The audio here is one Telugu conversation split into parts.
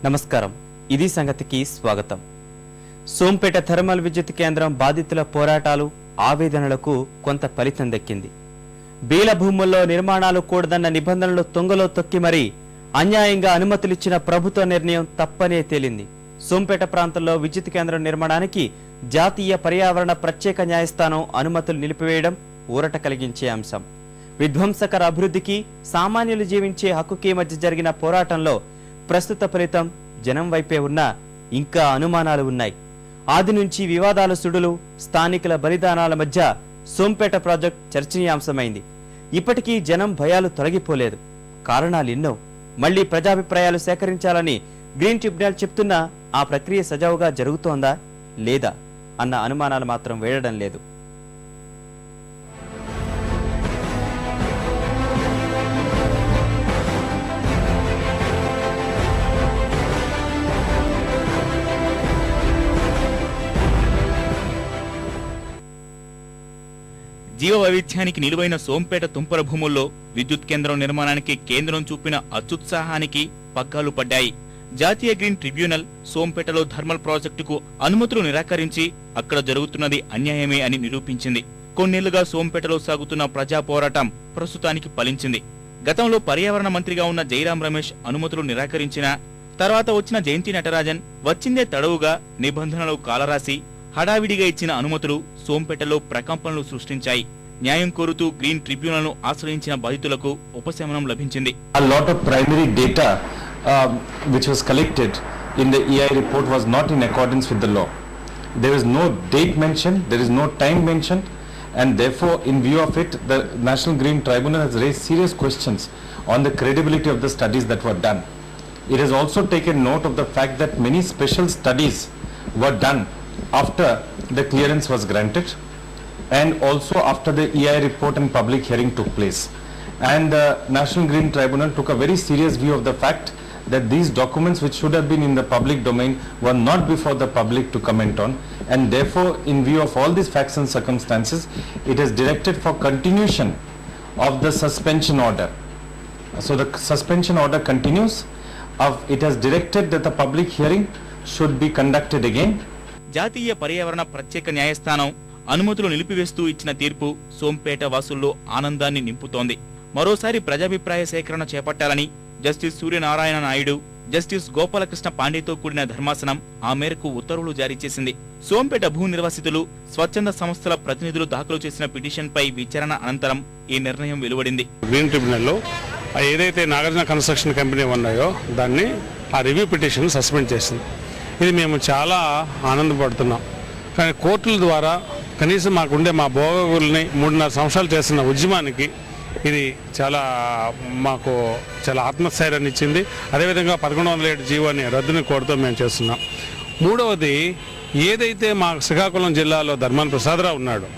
నమస్కారం. ఇది సంగతికి స్వాగతం. సోంపేట థర్మల్ విద్యుత్ కేంద్రం బాధితుల పోరాటాలు, ఆవేదనలకు కొంత ఫలితం దక్కింది. బీల భూముల్లో నిర్మాణాలు కూడదన్న నిబంధనలు తొంగలో తొక్కి మరీ అన్యాయంగా అనుమతులిచ్చిన ప్రభుత్వ నిర్ణయం తప్పనే తేలింది. సోంపేట ప్రాంతంలో విద్యుత్ కేంద్రం నిర్మాణానికి జాతీయ పర్యావరణ ప్రత్యేక న్యాయస్థానం అనుమతులు నిలిపివేయడం ఊరట కలిగించే అంశం. విధ్వంసకర అభివృద్ధికి, సామాన్యులు జీవించే హక్కుకి మధ్య జరిగిన పోరాటంలో ప్రస్తుత ఫలితం జనం వైపే ఉన్నా ఇంకా అనుమానాలు ఉన్నాయి. ఆది నుంచి వివాదాల సుడులు, స్థానికుల బలిదానాల మధ్య సోంపేట ప్రాజెక్ట్ చర్చనీయాంశమైంది. ఇప్పటికీ జనం భయాలు తొలగిపోలేదు. కారణాలెన్నో. మళ్లీ ప్రజాభిప్రాయాలు సేకరించాలని గ్రీన్ ట్రిబ్యునల్ చెప్తున్నా ఆ ప్రక్రియ సజావుగా జరుగుతోందా లేదా అన్న అనుమానాలు మాత్రం వేయడం లేదు. జీవ వైవిధ్యానికి నిలువైన సోంపేట తుంపర భూముల్లో విద్యుత్ కేంద్రం నిర్మాణానికి కేంద్రం చూపిన అత్యుత్సాహానికి పగ్గాలు పడ్డాయి. జాతీయ గ్రీన్ ట్రిబ్యునల్ సోంపేటలో థర్మల్ ప్రాజెక్టుకు అనుమతులు నిరాకరించి అక్కడ జరుగుతున్నది అన్యాయమే అని నిరూపించింది. కొన్నేళ్లుగా సోంపేటలో సాగుతున్న ప్రజా పోరాటం ప్రస్తుతానికి ఫలించింది. గతంలో పర్యావరణ మంత్రిగా ఉన్న జైరాం రమేష్ అనుమతులు నిరాకరించిన తర్వాత వచ్చిన జయంతి నటరాజన్ వచ్చిందే తడవుగా నిబంధనలు కాలరాసి హడావిడిగా ఇచ్చిన అనుమతులు సోంపేటలో ప్రకంపనలు సృష్టించాయి. న్యాయం కోరుతూ గ్రీన్ ట్రిబ్యునల్ ను ఆశ్రయించిన బాధితులకు ఉపశమనం లభించింది. A lot of primary data which was collected in the EI report was not in accordance with the law. There is no date mentioned, there is no time mentioned, and therefore in view of it the National Green Tribunal has raised serious questions on the credibility of the studies that were done. It has also taken note of the fact that many special studies were done after the clearance was granted and also after the EI report and public hearing took place. And the National Green Tribunal took a very serious view of the fact that these documents which should have been in the public domain were not before the public to comment on, and therefore in view of all these facts and circumstances it is directed for continuation of the suspension order. So the suspension order continues. It has directed that the public hearing should be conducted again. జాతీయ పర్యావరణ ప్రత్యేక న్యాయస్థానం అనుమతులు నిలిపివేస్తూ ఇచ్చిన తీర్పు సోంపేట వాసుల్లో ఆనందాన్ని నింపుతోంది. మరోసారి ప్రజాభిప్రాయ సేకరణ చేపట్టాలని జస్టిస్ సూర్యనారాయణ నాయుడు, జస్టిస్ గోపాలకృష్ణ పాండేతో కూడిన ధర్మాసనం ఆ మేరకు ఉత్తర్వులు జారీ చేసింది. సోంపేట భూ నిర్వాసితులు, స్వచ్ఛంద సంస్థల ప్రతినిధులు దాఖలు చేసిన పిటిషన్ పై విచారణ అనంతరం ఈ నిర్ణయం వెలువడింది. గ్రీన్ ట్రిబ్యునల్లో ఏదైతే నాగార్జున కన్స్ట్రక్షన్ కంపెనీ ఉన్నాయో దాన్ని ఆ రివ్యూ పిటిషన్ సస్పెండ్ చేసింది. ఇది మేము చాలా ఆనందపడుతున్నాం. కానీ కోర్టుల ద్వారా కనీసం మాకుండే మా భోగుల్ని 3.5 సంవత్సరాలు చేస్తున్న ఉద్యమానికి ఇది మాకు చాలా ఆత్మస్థైర్యాన్ని ఇచ్చింది. అదేవిధంగా 1107 జీవోని రద్దుని కోరుతూ మేము చేస్తున్నాం. మూడవది, ఏదైతే మా శ్రీకాకుళం జిల్లాలో ధర్మాన ప్రసాదరావు ఉన్నాడు,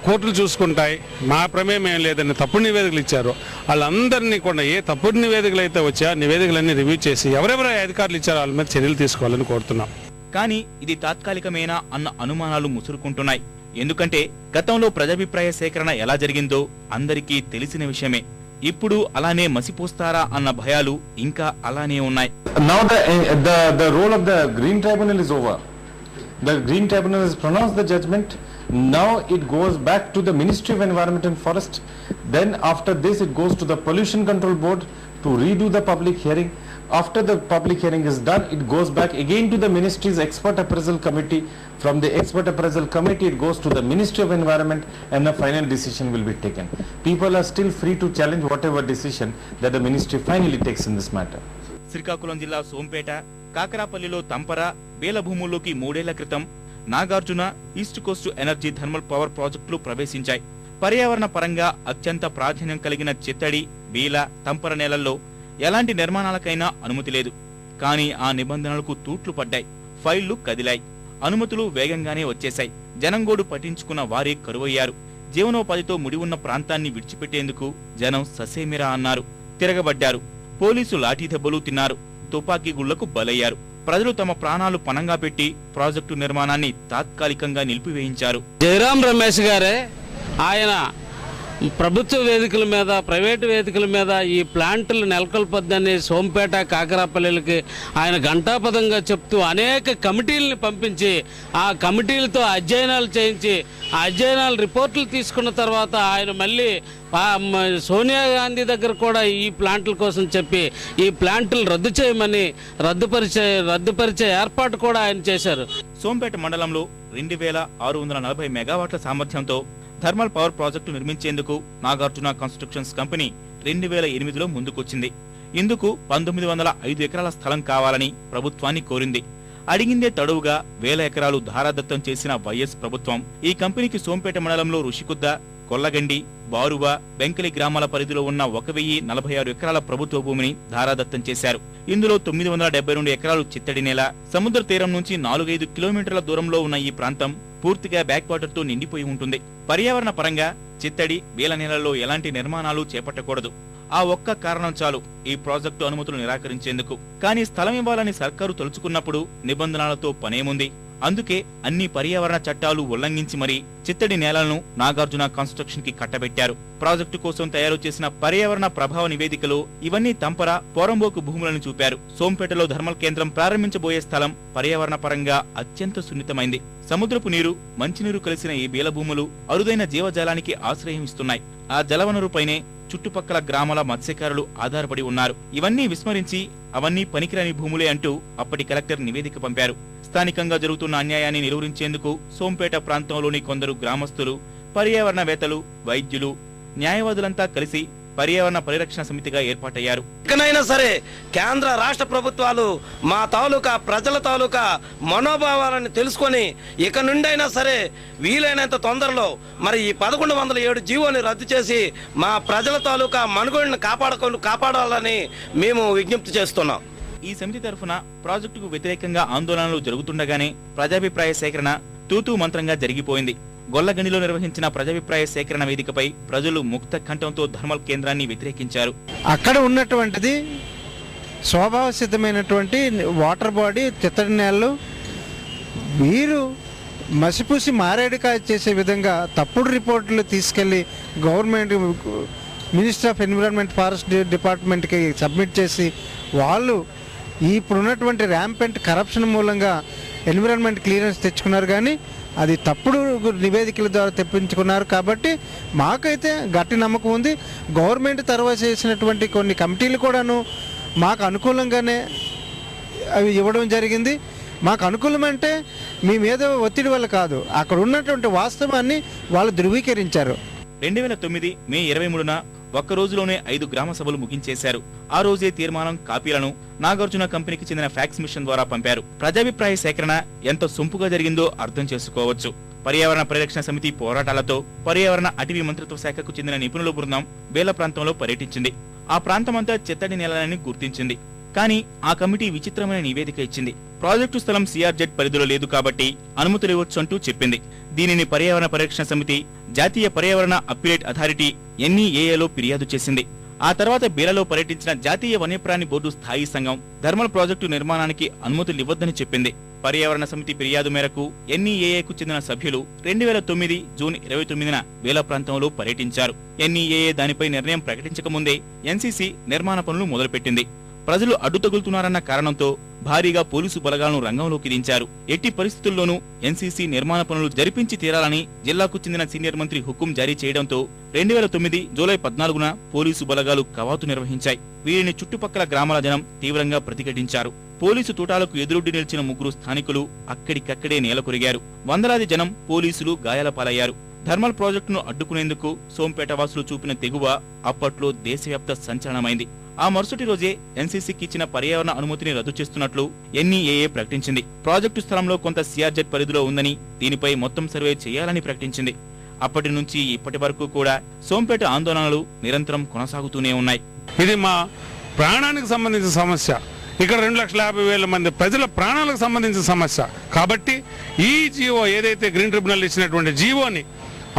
కోర్టులు చూసుకుంటాయి, మా ప్రమేయం ఏం లేదని తప్పుడు నివేదికలు ఇచ్చారు. వాళ్ళందరినీ కూడా ఏ తప్పుడు నివేదికలు అయితే వచ్చా నివేదికలన్నీ రివ్యూ చేసి ఎవరెవరు అధికారులు ఇచ్చారో వాళ్ళ మీద చర్యలు తీసుకోవాలని కోరుతున్నాం. కానీ ఇది తాత్కాలికమేనా అన్న అనుమానాలు ముసురుకుంటున్నాయి. ఎందుకంటే గతంలో ప్రజాభిప్రాయ సేకరణ ఎలా జరిగిందో అందరికీ తెలిసిన విషయమే. ఇప్పుడు అలానే మసిపోస్తారా అన్న భయాలు ఇంకా అలానే ఉన్నాయి. Now the role of the Green Tribunal is over. The Green Tribunal has pronounced the judgment. Now it goes back to the Ministry of Environment and Forest. Then after this it goes to the Pollution Control Board to redo the public hearing. After the public hearing is done, it goes back again to the Ministry's Expert Appraisal Committee. From the Expert Appraisal Committee it goes to the Ministry of Environment and the final decision will be taken. People are still free to challenge whatever decision that the Ministry finally takes in this matter. Srikakulam జిల్లా సోంపేట, కాకరాపల్లిలో తంపర, బేల భూముల్లోకి 3 ఏళ్ల క్రితం Nagarjuna, east Coast energy thermal power ప్రాజెక్టులు ప్రవేశించాయి. పర్యావరణ పరంగా అత్యంత ప్రాధాన్యం కలిగిన చిత్తడి, బీల, తంపర నేలల్లో ఎలాంటి నిర్మాణాలకైనా అనుమతి లేదు. కానీ ఆ నిబంధనలకు తూట్లు పడ్డాయి, ఫైళ్లు కదిలాయి, అనుమతులు వేగంగానే వచ్చేశాయి. జనంగోడు పట్టించుకున్న వారే కరువయ్యారు. జీవనోపాధితో ముడి ఉన్న ప్రాంతాన్ని విడిచిపెట్టేందుకు జనం ససేమిరా అన్నారు, తిరగబడ్డారు. పోలీసు లాఠీ దెబ్బలు తిన్నారు, తుపాకీ గుళ్లకు బలయ్యారు. ప్రజలు తమ ప్రాణాలు పణంగా పెట్టి ప్రాజెక్టు నిర్మాణాన్ని తాత్కాలికంగా నిలిపివేయించారు. జైరాం రమేష్ గారే ఆయన ప్రభుత్వ వేదికల మీద, ప్రైవేటు వేదికల మీద ఈ ప్లాంట్లు నెలకొల్పొద్దని సోంపేట, కాకరాపల్లిలకి ఆయన ఘంటాపథంగా చెప్తూ అనేక కమిటీలను పంపించి ఆ కమిటీలతో అధ్యయనాలు చేయించి ఆ అధ్యయనాల రిపోర్టులు తీసుకున్న తర్వాత ఆయన మళ్ళీ సోనియా గాంధీ దగ్గర కూడా ఈ ప్లాంట్ల కోసం చెప్పి ఈ ప్లాంట్లు రద్దు చేయమని రద్దుపరిచే ఏర్పాటు కూడా ఆయన చేశారు. సోంపేట మండలంలో 2640 మెగావాట్ల సామర్థ్యంతో థర్మల్ పవర్ ప్రాజెక్టు నిర్మించేందుకు నాగార్జున కన్స్ట్రక్షన్స్ కంపెనీ 2008లో ముందుకొచ్చింది. ఇందుకు 1905 ఎకరాల స్థలం కావాలని ప్రభుత్వాన్ని కోరింది. అడిగిందే తడువుగా 1000 ఎకరాలు ధారాదత్తం చేసిన వైఎస్ ప్రభుత్వం ఈ కంపెనీకి సోంపేట మండలంలో రుషికుద్ద, కొల్లగండి, బారువ, బెంకలి గ్రామాల పరిధిలో ఉన్న 1046 ఎకరాల ప్రభుత్వ భూమిని ధారాదత్తం చేశారు. ఇందులో 972 ఎకరాలు చిత్తడి నేల. సముద్ర తీరం నుంచి 4-5 కిలోమీటర్ల దూరంలో ఉన్న ఈ ప్రాంతం పూర్తిగా బ్యాక్ వాటర్ తో నిండిపోయి ఉంటుంది. పర్యావరణ పరంగా చిత్తడి, బీల నేలల్లో ఎలాంటి నిర్మాణాలు చేపట్టకూడదు. ఆ ఒక్క కారణం చాలు ఈ ప్రాజెక్టు అనుమతులు నిరాకరించేందుకు. కానీ స్థలం ఇవ్వాలని సర్కారు తలుచుకున్నప్పుడు నిబంధనలతో పనేముంది? అందుకే అన్ని పర్యావరణ చట్టాలు ఉల్లంఘించి మరీ చిత్తడి నేలను నాగార్జున కన్స్ట్రక్షన్ కి కట్టబెట్టారు. ప్రాజెక్టు కోసం తయారు చేసిన పర్యావరణ ప్రభావ నివేదికలో ఇవన్నీ తంపర, పోరంబోకు భూములను చూపారు. సోంపేటలో థర్మల్ కేంద్రం ప్రారంభించబోయే స్థలం పర్యావరణ పరంగా అత్యంత సున్నితమైంది. సముద్రపు నీరు, మంచినీరు కలిసిన ఈ బీల భూములు అరుదైన జీవజాలానికి ఆశ్రయం ఇస్తున్నాయి. ఆ జలవనరుపైనే చుట్టుపక్కల గ్రామాల మత్స్యకారులు ఆధారపడి ఉన్నారు. ఇవన్నీ విస్మరించి అవన్నీ పనికిరాని భూములే అంటూ అప్పటి కలెక్టర్ నివేదిక పంపారు. స్థానికంగా జరుగుతున్న అన్యాయాన్ని నిలువరించేందుకు సోంపేట ప్రాంతంలోని కొందరు గ్రామస్తులు, పర్యావరణవేత్తలు, వైద్యులు, న్యాయవాదులంతా కలిసి పర్యావరణ పరిరక్షణ సమితిగా ఏర్పాటయ్యారు. ఇకనైనా సరే కేంద్ర రాష్ట్ర ప్రభుత్వాలు మా తాలూకా ప్రజల తాలూకా మనోభావాలను తెలుసుకొని ఇక నుండైనా సరే వీలైనంత తొందరలో మరి ఈ 1107 జీవోని రద్దు చేసి మా ప్రజల తాలూకా మనుగడను కాపాడాలని మేము విజ్ఞప్తి చేస్తున్నాం. ఈ సమితి తరఫున ప్రాజెక్టుకు వ్యతిరేకంగా ఆందోళనలు జరుగుతుండగానే ప్రజాభిప్రాయ సేకరణ తూతూ మంత్రంగా జరిగిపోయింది. గొల్లగండిలో నిర్వహించిన ప్రజాభిప్రాయ సేకరణ వేదికపై ప్రజలు ముక్త కంఠంతో థర్మల్ కేంద్రాన్ని వ్యతిరేకించారు. అక్కడ ఉన్నటువంటిది స్వభావ సిద్ధమైనటువంటి వాటర్ బాడీ, చిత్తడి నేలలు. మీరు మసిపూసి మారేడుకాయ చేసే విధంగా తప్పుడు రిపోర్టులు తీసుకెళ్లి government minister of environment, forest డిపార్ట్మెంట్కి సబ్మిట్ చేసి వాళ్ళు ఇప్పుడున్నటువంటి ర్యాంపెంట్ కరప్షన్ మూలంగా ఎన్విరాన్మెంట్ క్లియరెన్స్ తెచ్చుకున్నారు. కానీ అది తప్పుడు నివేదికల ద్వారా తెప్పించుకున్నారు. కాబట్టి మాకైతే గట్టి నమ్మకం ఉంది. గవర్నమెంట్ తర్వాత చేసినటువంటి కొన్ని కమిటీలు కూడాను మాకు అనుకూలంగానే అవి ఇవ్వడం జరిగింది. మాకు అనుకూలమంటే మీ మీద ఒత్తిడి వల్ల కాదు, అక్కడ ఉన్నటువంటి వాస్తవాన్ని వాళ్ళు ధృవీకరించారు. 2009 మే 23న ఒక్క రోజులోనే 5 గ్రామ సభలు ముగించేశారు. ఆ రోజే తీర్మానం కాపీలను నాగార్జున కంపెనీకి చెందిన ఫ్యాక్స్ మిషన్ ద్వారా పంపారు. ప్రజాభిప్రాయ సేకరణ ఎంత సొంపుగా జరిగిందో అర్థం చేసుకోవచ్చు. పర్యావరణ పరిరక్షణ సమితి పోరాటాలతో పర్యావరణ అటవీ మంత్రిత్వ శాఖకు చెందిన నిపుణుల బృందం బేల ప్రాంతంలో పర్యటించింది. ఆ ప్రాంతమంతా చిత్తడి నేలని గుర్తించింది. కానీ ఆ కమిటీ విచిత్రమైన నివేదిక ఇచ్చింది. ప్రాజెక్టు స్థలం సిఆర్జెడ్ పరిధిలో లేదు కాబట్టి అనుమతులు ఇవ్వచ్చు అంటూ చెప్పింది. దీనిని పర్యావరణ పరిరక్షణ సమితి జాతీయ పర్యావరణ అప్పీలేట్ అథారిటీ NEAలో ఫిర్యాదు చేసింది. ఆ తర్వాత బీలలో పర్యటించిన జాతీయ వన్యప్రాణి బోర్డు స్థాయి సంఘం థర్మల్ ప్రాజెక్టు నిర్మాణానికి అనుమతులు ఇవ్వొద్దని చెప్పింది. పర్యావరణ సమితి ఫిర్యాదు మేరకు NEAకు చెందిన సభ్యులు 2009 జూన్ 29న బేల ప్రాంతంలో పర్యటించారు. NEA దానిపై నిర్ణయం ప్రకటించక ముందే NCC నిర్మాణ పనులు మొదలుపెట్టింది. ప్రజలు అడ్డు తగులుతున్నారన్న కారణంతో భారీగా పోలీసు బలగాలను రంగంలోకి దించారు. ఎట్టి పరిస్థితుల్లోనూ NCC నిర్మాణ పనులు జరిపించి తీరాలని జిల్లాకు చెందిన సీనియర్ మంత్రి హుకుం జారీ చేయడంతో 2009 జూలై 14న పోలీసు బలగాలు కవాతు నిర్వహించాయి. వీరిని చుట్టుపక్కల గ్రామాల జనం తీవ్రంగా ప్రతిఘటించారు. పోలీసు తూటాలకు ఎదురొడ్డి నిలిచిన 3 స్థానికులు అక్కడికక్కడే నేలకొరిగారు. వందలాది జనం, పోలీసులు గాయాల పాలయ్యారు. థర్మల్ ప్రాజెక్టును అడ్డుకునేందుకు సోంపేట వాసులు చూపిన తెగువ అప్పట్లో దేశవ్యాప్త సంచలనమైంది. ఆ మరుసటి రోజే NCCకి ఇచ్చిన పర్యావరణ అనుమతిని రద్దు చేస్తున్నట్లు NEA ప్రకటించింది. ప్రాజెక్టు స్థలంలో కొంత సిఆర్జెడ్ పరిధిలో ఉందని, దీనిపై మొత్తం సర్వే చేయాలని ప్రకటించింది. అప్పటి నుంచి ఇప్పటి వరకు కూడా సోంపేట ఆందోళనలు నిరంతరం కొనసాగుతూనే ఉన్నాయి. ఇది మా ప్రాణానికి సంబంధించిన సమస్య. ఇక్కడ 2,50,000 మంది ప్రజల ప్రాణాలకు సంబంధించిన సమస్య. కాబట్టి ఈ జీవో ఏదైతే గ్రీన్ ట్రిబ్యునల్ ఇచ్చినటువంటి జీవోని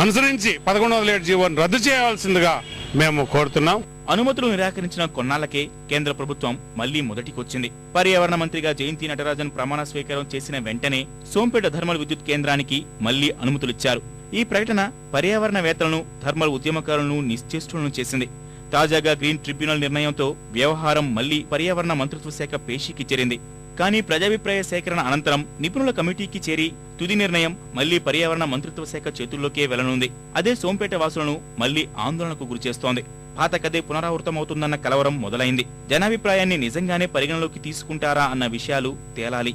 అనుసరించి 1107 జీవోని రద్దు చేయాల్సిందిగా మేము కోరుతున్నాం. అనుమతులు నిరాకరించిన కొన్నాళ్లకే కేంద్ర ప్రభుత్వం మళ్లీ మొదటికొచ్చింది. పర్యావరణ మంత్రిగా జయంతి నటరాజన్ ప్రమాణ స్వీకారం చేసిన వెంటనే సోంపేట థర్మల్ విద్యుత్ కేంద్రానికి మళ్లీ అనుమతులిచ్చారు. ఈ ప్రకటన పర్యావరణవేత్తలను, థర్మల్ ఉద్యమకారులను నిశ్చేష్టులను చేసింది. తాజాగా గ్రీన్ ట్రిబ్యునల్ నిర్ణయంతో వ్యవహారం మళ్లీ పర్యావరణ మంత్రిత్వ శాఖ పేషీకి చేరింది. కానీ ప్రజాభిప్రాయ సేకరణ అనంతరం నిపుణుల కమిటీకి చేరి తుది నిర్ణయం మళ్లీ పర్యావరణ మంత్రిత్వ శాఖ చేతుల్లోకే వెళ్లనుంది. అదే సోంపేట వాసులను మళ్లీ ఆందోళనకు గురిచేస్తోంది. పాత కథే పునరావృతమవుతుందన్న కలవరం మొదలైంది. జనాభిప్రాయాన్ని నిజంగానే పరిగణలోకి తీసుకుంటారా అన్న విషయాలు తేలాలి.